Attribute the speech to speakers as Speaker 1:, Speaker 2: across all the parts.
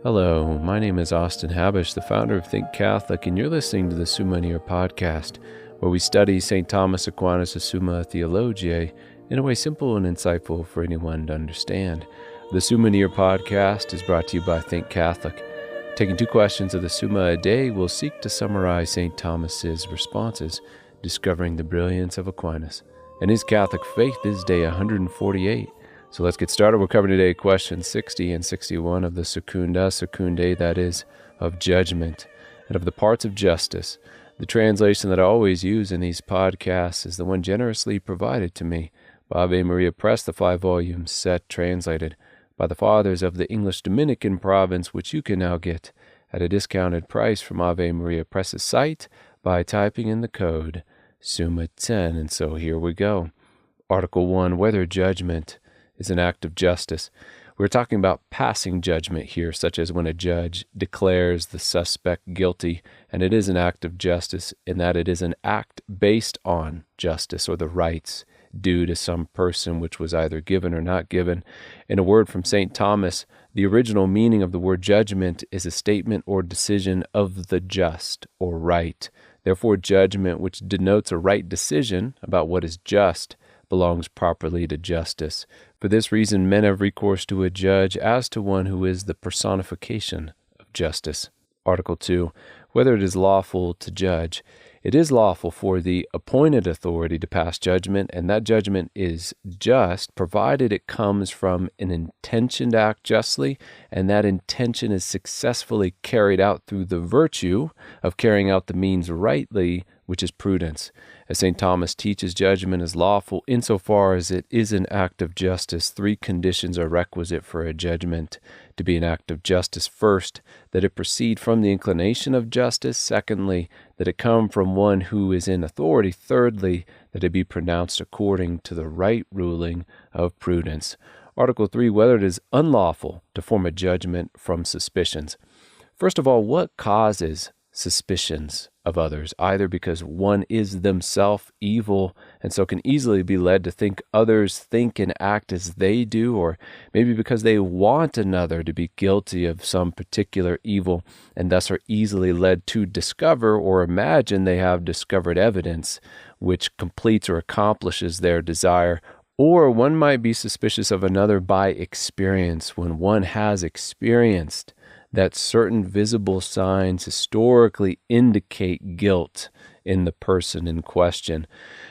Speaker 1: Hello, my name is Austin Habish, the founder of Think Catholic, and you're listening to the Summa podcast, where we study St. Thomas Aquinas' Summa Theologiae in a way simple and insightful for anyone to understand. The Summa podcast is brought to you by Think Catholic. Taking 2 questions of the Summa a day, we'll seek to summarize St. Thomas's responses, discovering the brilliance of Aquinas. And his Catholic faith is day 148. So let's get started. We're covering today questions 60 and 61 of the secundae, that is, of judgment, and of the parts of justice. The translation that I always use in these podcasts is the one generously provided to me by Ave Maria Press, the 5-volume set translated by the Fathers of the English Dominican province, which you can now get at a discounted price from Ave Maria Press's site by typing in the code SUMMA10. And so here we go. Article 1, whether judgment is an act of justice. We're talking about passing judgment here, such as when a judge declares the suspect guilty, and it is an act of justice in that it is an act based on justice or the rights due to some person which was either given or not given. In a word from St. Thomas, the original meaning of the word judgment is a statement or decision of the just or right. Therefore, judgment, which denotes a right decision about what is just, belongs properly to justice. For this reason, men have recourse to a judge as to one who is the personification of justice. Article 2, whether it is lawful to judge. It is lawful for the appointed authority to pass judgment, and that judgment is just, provided it comes from an intention to act justly, and that intention is successfully carried out through the virtue of carrying out the means rightly, which is prudence. As St. Thomas teaches, judgment is lawful insofar as it is an act of justice. 3 conditions are requisite for a judgment to be an act of justice. First, that it proceed from the inclination of justice. Secondly, that it come from one who is in authority. Thirdly, that it be pronounced according to the right ruling of prudence. Article 3, whether it is unlawful to form a judgment from suspicions. First of all, what causes suspicions of others, either because one is themselves evil and so can easily be led to think others think and act as they do, or maybe because they want another to be guilty of some particular evil and thus are easily led to discover or imagine they have discovered evidence which completes or accomplishes their desire. Or one might be suspicious of another by experience, when one has experienced that certain visible signs historically indicate guilt in the person in question.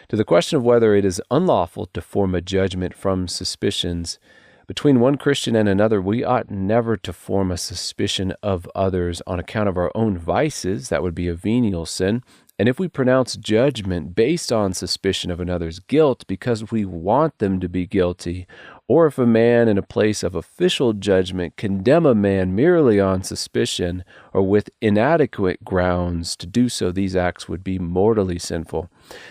Speaker 1: To the question of whether it is unlawful to form a judgment from suspicions, between one Christian and another, we ought never to form a suspicion of others on account of our own vices. That would be a venial sin. And if we pronounce judgment based on suspicion of another's guilt because we want them to be guilty, or if a man in a place of official judgment condemn a man merely on suspicion or with inadequate grounds to do so, these acts would be mortally sinful.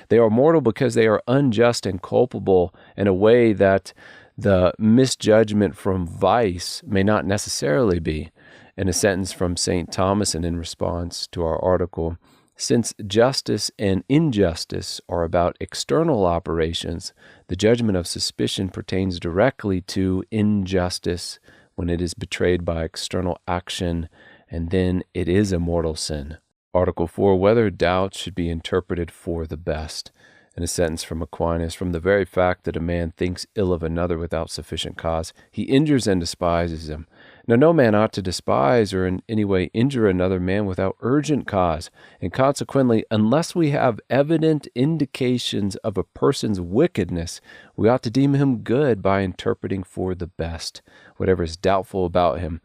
Speaker 1: They are mortal because they are unjust and culpable in a way that the misjudgment from vice may not necessarily be. In a sentence from St. Thomas and in response to our article, since justice and injustice are about external operations, the judgment of suspicion pertains directly to injustice when it is betrayed by external action, and then it is a mortal sin. Article 4, whether doubts should be interpreted for the best. In a sentence from Aquinas, from the very fact that a man thinks ill of another without sufficient cause, he injures and despises him. Now, no man ought to despise or in any way injure another man without urgent cause, and consequently, unless we have evident indications of a person's wickedness, we ought to deem him good by interpreting for the best whatever is doubtful about him.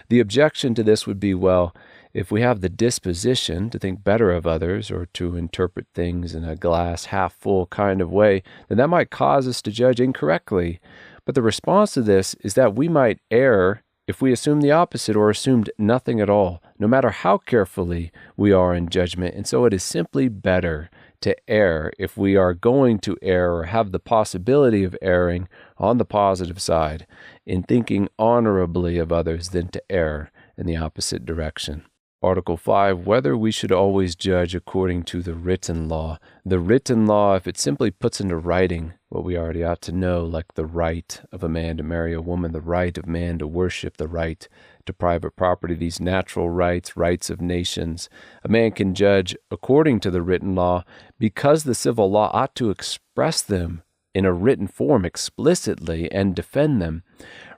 Speaker 1: The objection to this would be, well, if we have the disposition to think better of others or to interpret things in a glass half full kind of way, then that might cause us to judge incorrectly. But the response to this is that we might err if we assume the opposite or assumed nothing at all, no matter how carefully we are in judgment. And so it is simply better to err if we are going to err or have the possibility of erring on the positive side in thinking honorably of others than to err in the opposite direction. Article 5, whether we should always judge according to the written law. The written law, if it simply puts into writing what we already ought to know, like the right of a man to marry a woman, the right of man to worship, the right to private property, these natural rights, rights of nations. A man can judge according to the written law because the civil law ought to express them in a written form explicitly and defend them.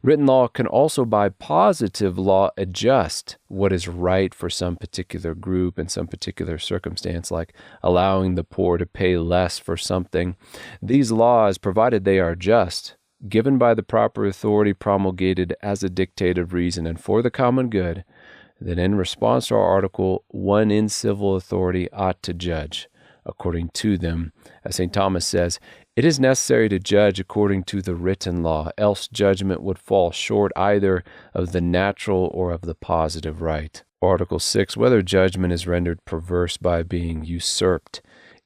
Speaker 1: Written law can also, by positive law, adjust what is right for some particular group in some particular circumstance, like allowing the poor to pay less for something. These laws, provided they are just, given by the proper authority, promulgated as a dictate of reason and for the common good, then in response to our article, one in civil authority ought to judge according to them. As St. Thomas says, it is necessary to judge according to the written law, else judgment would fall short either of the natural or of the positive right. Article 6, whether judgment is rendered perverse by being usurped.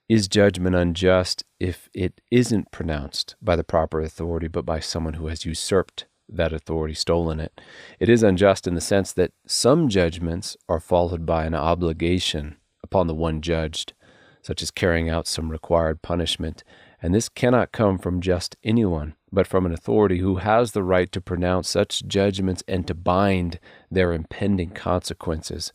Speaker 1: Is judgment unjust if it isn't pronounced by the proper authority, but by someone who has usurped that authority, stolen it? It is unjust in the sense that some judgments are followed by an obligation upon the one judged, such as carrying out some required punishment, and this cannot come from just anyone, but from an authority who has the right to pronounce such judgments and to bind their impending consequences.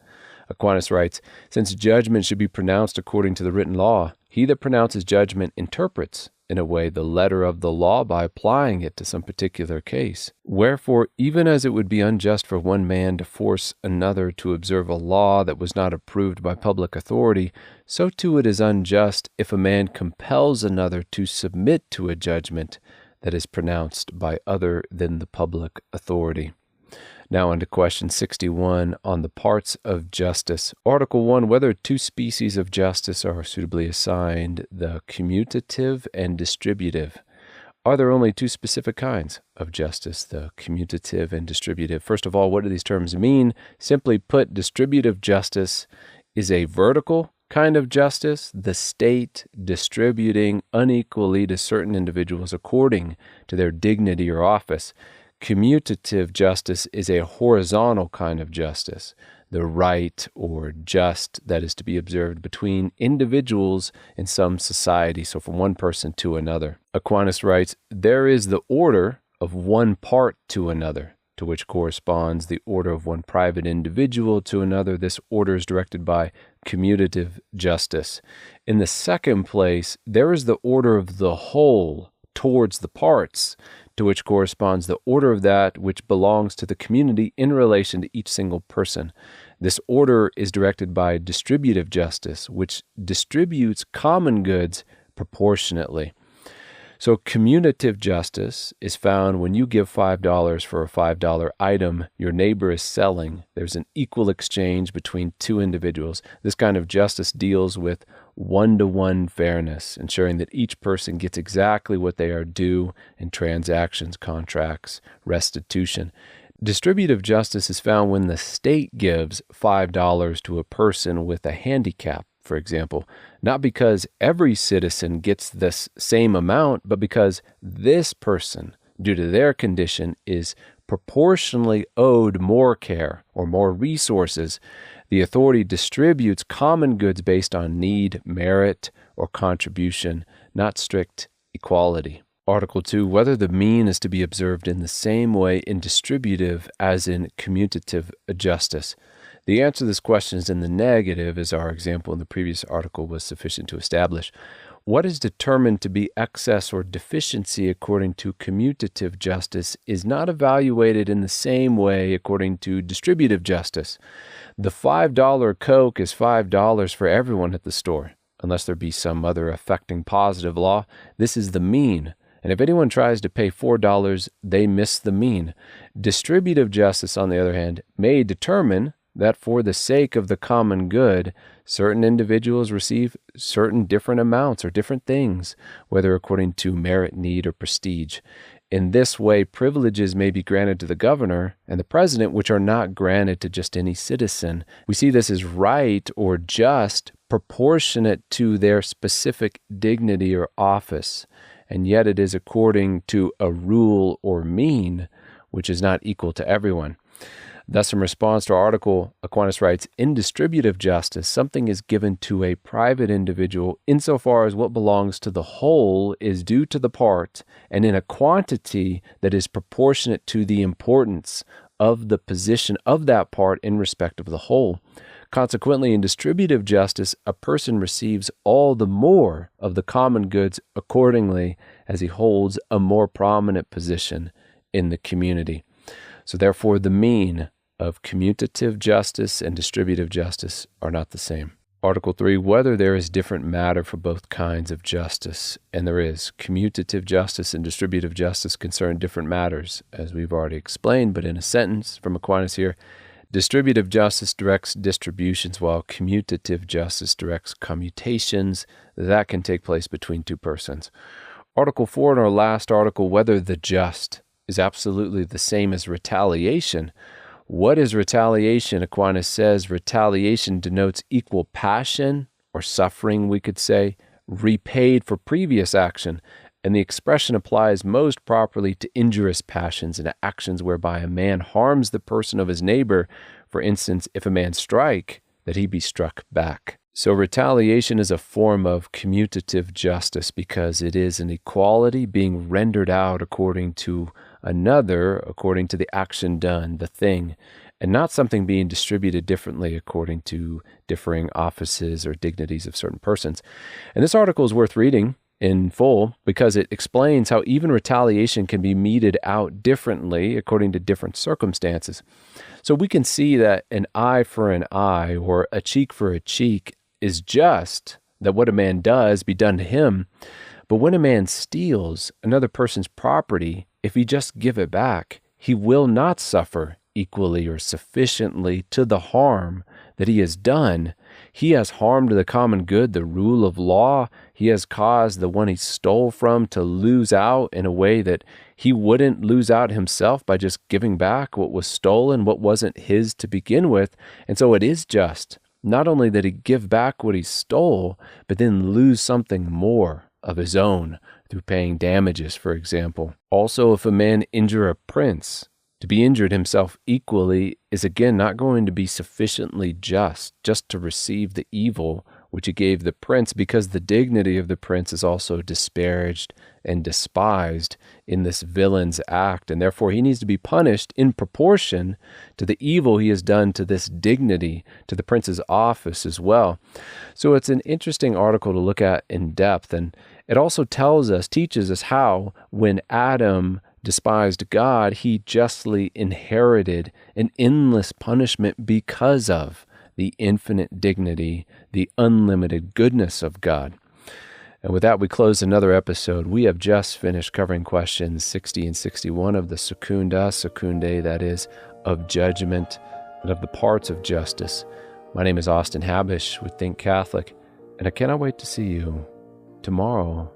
Speaker 1: Aquinas writes, since judgment should be pronounced according to the written law, he that pronounces judgment interprets, in a way, the letter of the law by applying it to some particular case. Wherefore, even as it would be unjust for one man to force another to observe a law that was not approved by public authority, so too it is unjust if a man compels another to submit to a judgment that is pronounced by other than the public authority. Now on to question 61 on the parts of justice. Article 1, whether two species of justice are suitably assigned, the commutative and distributive. Are there only two specific kinds of justice, the commutative and distributive? First of all, what do these terms mean? Simply put, distributive justice is a vertical kind of justice, the state distributing unequally to certain individuals according to their dignity or office. Commutative justice is a horizontal kind of justice, the right or just that is to be observed between individuals in some society, so from one person to another. Aquinas writes, there is the order of one part to another, to which corresponds the order of one private individual to another. This order is directed by commutative justice. In the second place, there is the order of the whole towards the parts, to which corresponds the order of that which belongs to the community in relation to each single person. This order is directed by distributive justice, which distributes common goods proportionately. So commutative justice is found when you give $5 for a $5 item your neighbor is selling. There's an equal exchange between two individuals. This kind of justice deals with one-to-one fairness, ensuring that each person gets exactly what they are due in transactions, contracts, restitution. Distributive justice is found when the state gives $5 to a person with a handicap, for example, not because every citizen gets this same amount, but because this person, due to their condition, is proportionally owed more care or more resources. The authority distributes common goods based on need, merit, or contribution, not strict equality. Article 2, whether the mean is to be observed in the same way in distributive as in commutative justice. The answer to this question is in the negative, as our example in the previous article was sufficient to establish. What is determined to be excess or deficiency according to commutative justice is not evaluated in the same way according to distributive justice. The $5 Coke is $5 for everyone at the store, unless there be some other affecting positive law. This is the mean. And if anyone tries to pay $4, they miss the mean. Distributive justice, on the other hand, may determine that for the sake of the common good, certain individuals receive certain different amounts or different things, whether according to merit, need, or prestige. In this way, privileges may be granted to the governor and the president, which are not granted to just any citizen. We see this as right or just, proportionate to their specific dignity or office, and yet it is according to a rule or mean, which is not equal to everyone. Thus, in response to our article, Aquinas writes, in distributive justice, something is given to a private individual insofar as what belongs to the whole is due to the part, and in a quantity that is proportionate to the importance of the position of that part in respect of the whole. Consequently, in distributive justice, a person receives all the more of the common goods accordingly as he holds a more prominent position in the community. So therefore, the mean of commutative justice and distributive justice are not the same. Article 3, whether there is different matter for both kinds of justice. And there is. Commutative justice and distributive justice concern different matters, as we've already explained, but in a sentence from Aquinas here, distributive justice directs distributions, while commutative justice directs commutations. That can take place between two persons. Article 4 in our last article, whether the just is absolutely the same as retaliation. What is retaliation? Aquinas says retaliation denotes equal passion or suffering, we could say, repaid for previous action, and the expression applies most properly to injurious passions and actions whereby a man harms the person of his neighbor. For instance, if a man strike, that he be struck back. So retaliation is a form of commutative justice because it is an equality being rendered out according to another, according to the action done, the thing, and not something being distributed differently according to differing offices or dignities of certain persons. And this article is worth reading in full because it explains how even retaliation can be meted out differently according to different circumstances. So we can see that an eye for an eye or a cheek for a cheek is just, that what a man does be done to him. But when a man steals another person's property, if he just give it back, he will not suffer equally or sufficiently to the harm that he has done. He has harmed the common good, the rule of law. He has caused the one he stole from to lose out in a way that he wouldn't lose out himself by just giving back what was stolen, what wasn't his to begin with. And so it is just, not only that he give back what he stole, but then lose something more of his own through paying damages, for example. Also, if a man injure a prince, to be injured himself equally is again not going to be sufficiently just to receive the evil which he gave the prince, because the dignity of the prince is also disparaged and despised in this villain's act, and therefore he needs to be punished in proportion to the evil he has done to this dignity, to the prince's office as well. So it's an interesting article to look at in depth, and it also teaches us how, when Adam despised God, he justly inherited an endless punishment because of the infinite dignity, the unlimited goodness of God. And with that, we close another episode. We have just finished covering questions 60 and 61 of the secundae, that is, of judgment and of the parts of justice. My name is Austin Habish with Think Catholic, and I cannot wait to see you tomorrow.